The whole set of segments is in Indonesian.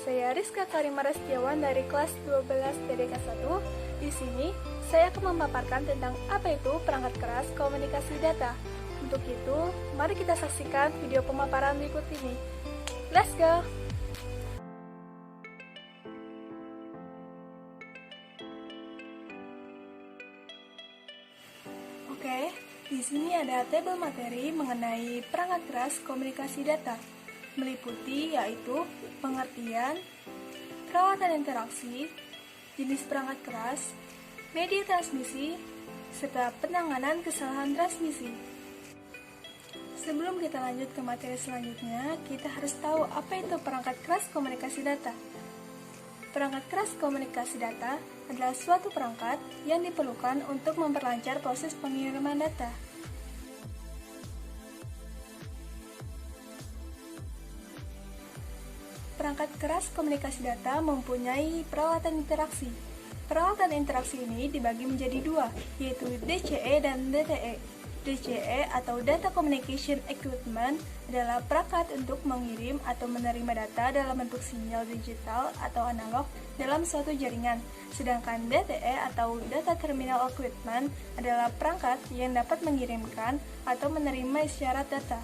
saya Rizka Karimara Setiawan dari kelas 12 TDK 1. Di sini, saya akan memaparkan tentang apa itu perangkat keras komunikasi data. Untuk itu, mari kita saksikan video pemaparan berikut ini. Let's go! Oke, di sini ada tabel materi mengenai perangkat keras komunikasi data, meliputi yaitu pengertian, peralatan interaksi, jenis perangkat keras, media transmisi, serta penanganan kesalahan transmisi. Sebelum kita lanjut ke materi selanjutnya, kita harus tahu apa itu perangkat keras komunikasi data. Perangkat keras komunikasi data adalah suatu perangkat yang diperlukan untuk memperlancar proses pengiriman data. Perangkat keras komunikasi data mempunyai peralatan interaksi. Peralatan interaksi ini dibagi menjadi dua, yaitu DCE dan DTE. DCE atau Data Communication Equipment adalah perangkat untuk mengirim atau menerima data dalam bentuk sinyal digital atau analog dalam suatu jaringan. Sedangkan DTE atau Data Terminal Equipment adalah perangkat yang dapat mengirimkan atau menerima isyarat data.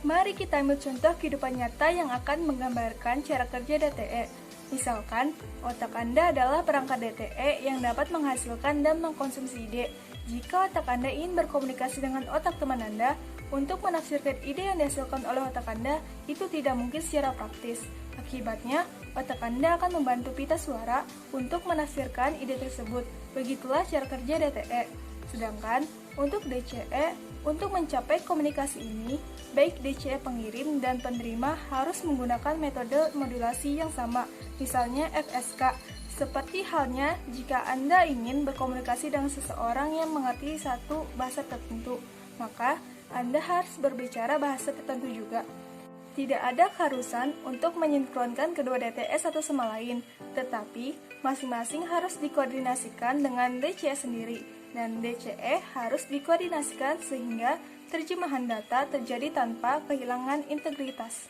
Mari kita ambil contoh kehidupan nyata yang akan menggambarkan cara kerja DTE. Misalkan, otak Anda adalah perangkat DTE yang dapat menghasilkan dan mengkonsumsi ide. Jika otak Anda ingin berkomunikasi dengan otak teman Anda untuk menafsirkan ide yang dihasilkan oleh otak Anda, itu tidak mungkin secara praktis. Akibatnya, otak Anda akan membantu pita suara untuk menafsirkan ide tersebut. Begitulah cara kerja DTE. Sedangkan, untuk DCE, untuk mencapai komunikasi ini, baik DCE pengirim dan penerima harus menggunakan metode modulasi yang sama, misalnya FSK. Seperti halnya jika Anda ingin berkomunikasi dengan seseorang yang mengerti satu bahasa tertentu, maka Anda harus berbicara bahasa tertentu juga. Tidak ada keharusan untuk mensinkronkan kedua DTE satu sama lain, tetapi masing-masing harus dikoordinasikan dengan DCE sendiri, dan DCE harus dikoordinasikan sehingga terjemahan data terjadi tanpa kehilangan integritas.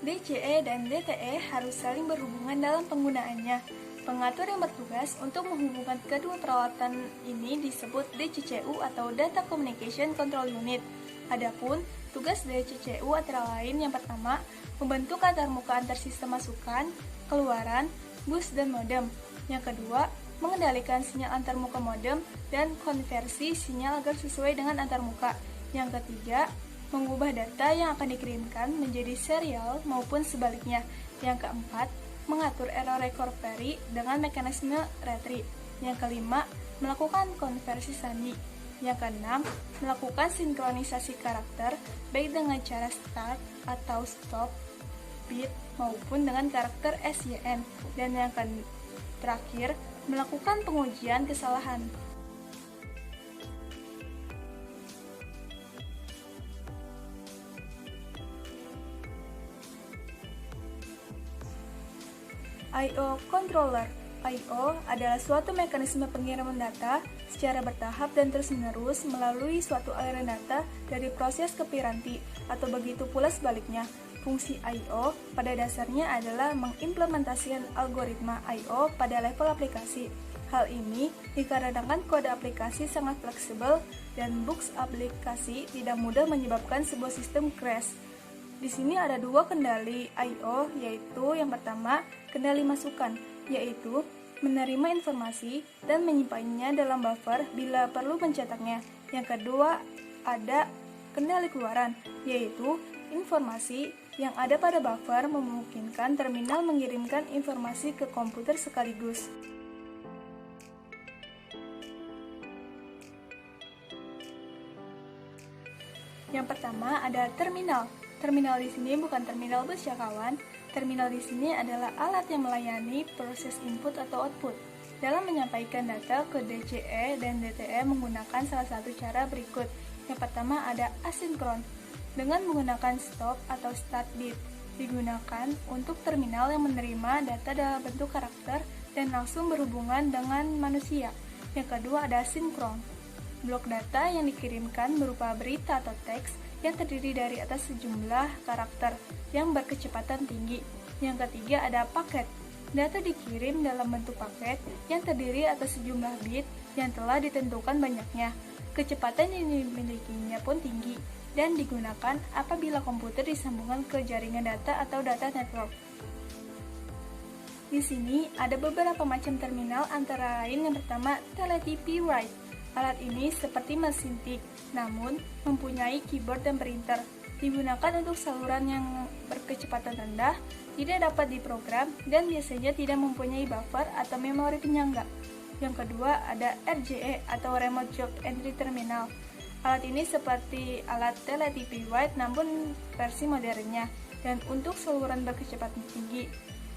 DCE dan DTE harus saling berhubungan dalam penggunaannya. Pengatur yang bertugas untuk menghubungkan kedua peralatan ini disebut DCCU atau Data Communication Control Unit. Adapun tugas DCCU antara lain yang pertama, membentuk antarmuka antar sistem masukan, keluaran, bus dan modem. Yang kedua, mengendalikan sinyal antarmuka modem dan konversi sinyal agar sesuai dengan antarmuka. Yang ketiga, mengubah data yang akan dikirimkan menjadi serial maupun sebaliknya. Yang keempat, mengatur error recovery dengan mekanisme retrieve. Yang kelima, melakukan konversi sandi. Yang keenam, melakukan sinkronisasi karakter baik dengan cara start atau stop bit maupun dengan karakter SYN. Dan yang terakhir, melakukan pengujian kesalahan. I/O Controller. I/O adalah suatu mekanisme pengiriman data secara bertahap dan terus-menerus melalui suatu aliran data dari proses ke piranti, atau begitu pula sebaliknya. Fungsi I/O pada dasarnya adalah mengimplementasikan algoritma I/O pada level aplikasi. Hal ini dikarenakan kode aplikasi sangat fleksibel dan bugs aplikasi tidak mudah menyebabkan sebuah sistem crash. Di sini ada dua kendali I/O, yaitu yang pertama, kendali masukan, yaitu menerima informasi dan menyimpannya dalam buffer bila perlu mencetaknya. Yang kedua, ada kendali keluaran, yaitu informasi yang ada pada buffer memungkinkan terminal mengirimkan informasi ke komputer sekaligus. Yang pertama ada terminal. Terminal di sini bukan terminal bus ya kawan. Terminal di sini adalah alat yang melayani proses input atau output. Dalam menyampaikan data ke DCE dan DTE menggunakan salah satu cara berikut. Yang pertama ada asinkron. Dengan menggunakan stop atau start bit. Digunakan untuk terminal yang menerima data dalam bentuk karakter dan langsung berhubungan dengan manusia. Yang kedua ada sinkron. Blok data yang dikirimkan berupa berita atau teks yang terdiri dari atas sejumlah karakter yang berkecepatan tinggi. Yang ketiga ada paket. Data dikirim dalam bentuk paket yang terdiri atas sejumlah bit yang telah ditentukan banyaknya. Kecepatan yang dimilikinya pun tinggi dan digunakan apabila komputer disambungkan ke jaringan data atau data network. Di sini ada beberapa macam terminal, antara lain yang pertama TeleTP Write. Alat ini seperti mesin tik, namun mempunyai keyboard dan printer. Digunakan untuk saluran yang berkecepatan rendah, tidak dapat diprogram, dan biasanya tidak mempunyai buffer atau memori penyangga. Yang kedua ada RJE atau Remote Job Entry Terminal. Alat ini seperti alat TeleTP Write namun versi modernnya, dan untuk saluran berkecepatan tinggi.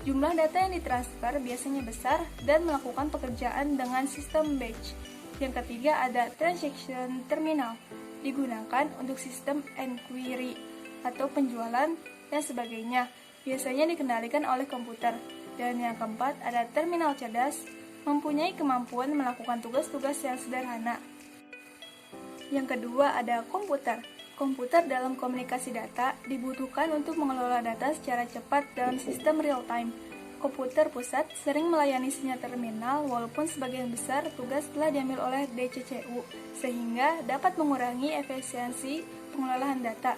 Jumlah data yang ditransfer biasanya besar dan melakukan pekerjaan dengan sistem batch. Yang ketiga ada Transaction Terminal, digunakan untuk sistem enquiry atau penjualan dan sebagainya, biasanya dikendalikan oleh komputer. Dan yang keempat ada terminal cerdas, mempunyai kemampuan melakukan tugas-tugas yang sederhana. Yang kedua ada komputer. Komputer dalam komunikasi data dibutuhkan untuk mengelola data secara cepat dalam sistem real-time. Komputer pusat sering melayani sinyal terminal walaupun sebagian besar tugas telah diambil oleh DCCU, sehingga dapat mengurangi efisiensi pengelolaan data.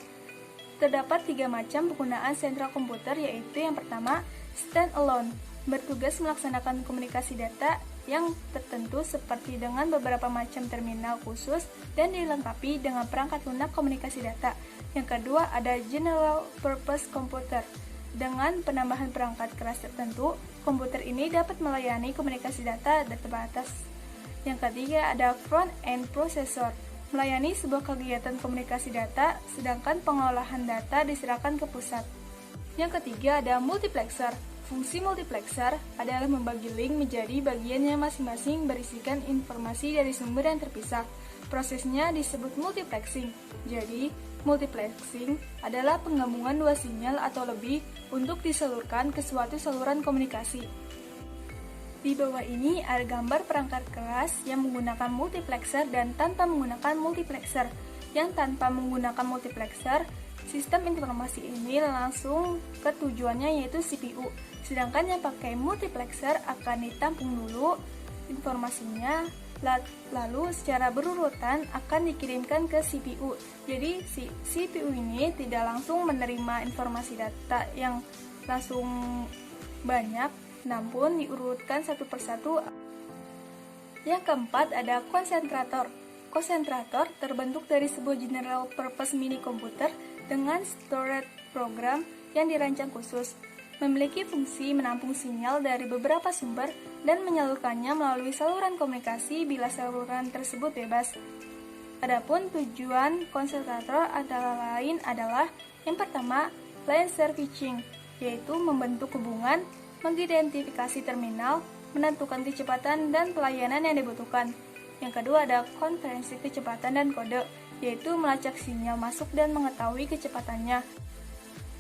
Terdapat 3 macam penggunaan sentral komputer, yaitu yang pertama, stand-alone, bertugas melaksanakan komunikasi data yang tertentu seperti dengan beberapa macam terminal khusus dan dilengkapi dengan perangkat lunak komunikasi data. Yang kedua ada general purpose computer. Dengan penambahan perangkat keras tertentu, komputer ini dapat melayani komunikasi data terbatas. Yang ketiga ada front-end processor, melayani sebuah kegiatan komunikasi data, sedangkan pengolahan data diserahkan ke pusat. Yang ketiga ada multiplexer. Fungsi multiplexer adalah membagi link menjadi bagian yang masing-masing berisikan informasi dari sumber yang terpisah. Prosesnya disebut multiplexing. Jadi, multiplexing adalah penggabungan 2 sinyal atau lebih untuk disalurkan ke suatu saluran komunikasi. Di bawah ini ada gambar perangkat keras yang menggunakan multiplexer dan tanpa menggunakan multiplexer. Yang tanpa menggunakan multiplexer, sistem informasi ini langsung ke tujuannya, yaitu CPU. Sedangkan yang pakai multiplexer akan ditampung dulu informasinya, lalu secara berurutan akan dikirimkan ke CPU. Jadi si CPU ini tidak langsung menerima informasi data yang langsung banyak, namun diurutkan satu persatu. Yang keempat ada konsentrator. Konsentrator terbentuk dari sebuah general purpose mini komputer dengan storage program yang dirancang khusus, memiliki fungsi menampung sinyal dari beberapa sumber dan menyalurkannya melalui saluran komunikasi bila saluran tersebut bebas. Adapun tujuan konsentrator antara lain adalah yang pertama, line servicing, yaitu membentuk hubungan, mengidentifikasi terminal, menentukan kecepatan dan pelayanan yang dibutuhkan. Yang kedua ada konferensi kecepatan dan kode, yaitu melacak sinyal masuk dan mengetahui kecepatannya.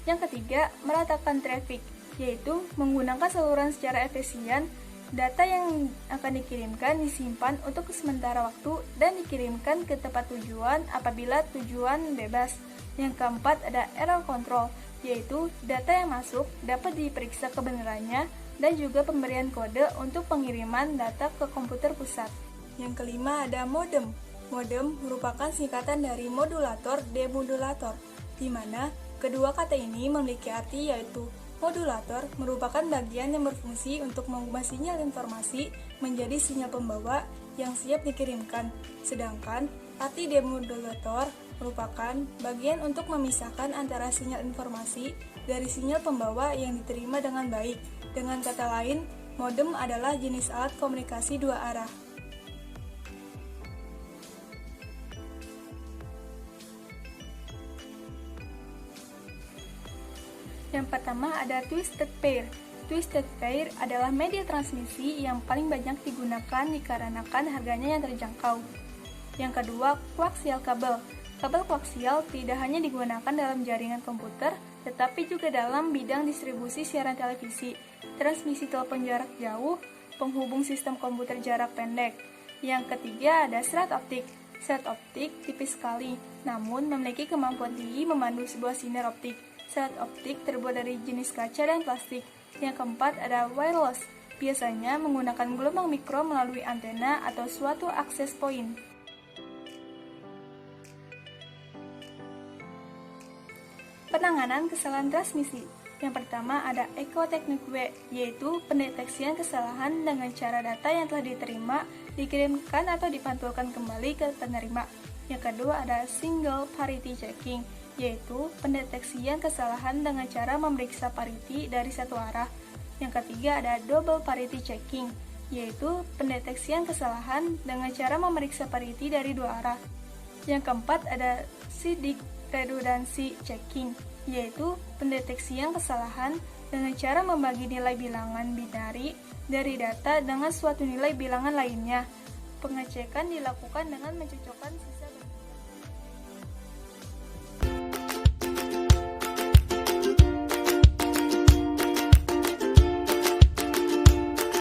Yang ketiga, meratakan traffic, yaitu menggunakan saluran secara efisien. Data yang akan dikirimkan disimpan untuk sementara waktu dan dikirimkan ke tempat tujuan apabila tujuan bebas. Yang keempat ada error control, yaitu data yang masuk dapat diperiksa kebenarannya dan juga pemberian kode untuk pengiriman data ke komputer pusat. Yang kelima ada modem. Modem merupakan singkatan dari modulator demodulator, di mana kedua kata ini memiliki arti, yaitu modulator merupakan bagian yang berfungsi untuk mengubah sinyal informasi menjadi sinyal pembawa yang siap dikirimkan. Sedangkan arti demodulator merupakan bagian untuk memisahkan antara sinyal informasi dari sinyal pembawa yang diterima dengan baik. Dengan kata lain, modem adalah jenis alat komunikasi 2 arah. Yang pertama ada twisted pair. Twisted pair adalah media transmisi yang paling banyak digunakan dikarenakan harganya yang terjangkau. Yang kedua, koaksial kabel. Kabel koaksial tidak hanya digunakan dalam jaringan komputer, tetapi juga dalam bidang distribusi siaran televisi, transmisi telepon jarak jauh, penghubung sistem komputer jarak pendek. Yang ketiga ada serat optik. Serat optik tipis sekali, namun memiliki kemampuan tinggi memandu sebuah sinar optik. Serat optik terbuat dari jenis kaca dan plastik. Yang keempat ada wireless, biasanya menggunakan gelombang mikro melalui antena atau suatu akses point. Penanganan kesalahan transmisi. Yang pertama ada echo teknik W, yaitu pendeteksian kesalahan dengan cara data yang telah diterima dikirimkan atau dipantulkan kembali ke penerima. Yang kedua ada single parity checking, yaitu pendeteksian kesalahan dengan cara memeriksa parity dari satu arah. Yang ketiga ada double parity checking, yaitu pendeteksian kesalahan dengan cara memeriksa parity dari dua arah. Yang keempat ada SIDIC redundancy checking, yaitu pendeteksian kesalahan dengan cara membagi nilai bilangan binari dari data dengan suatu nilai bilangan lainnya. Pengecekan dilakukan dengan mencocokkan sisa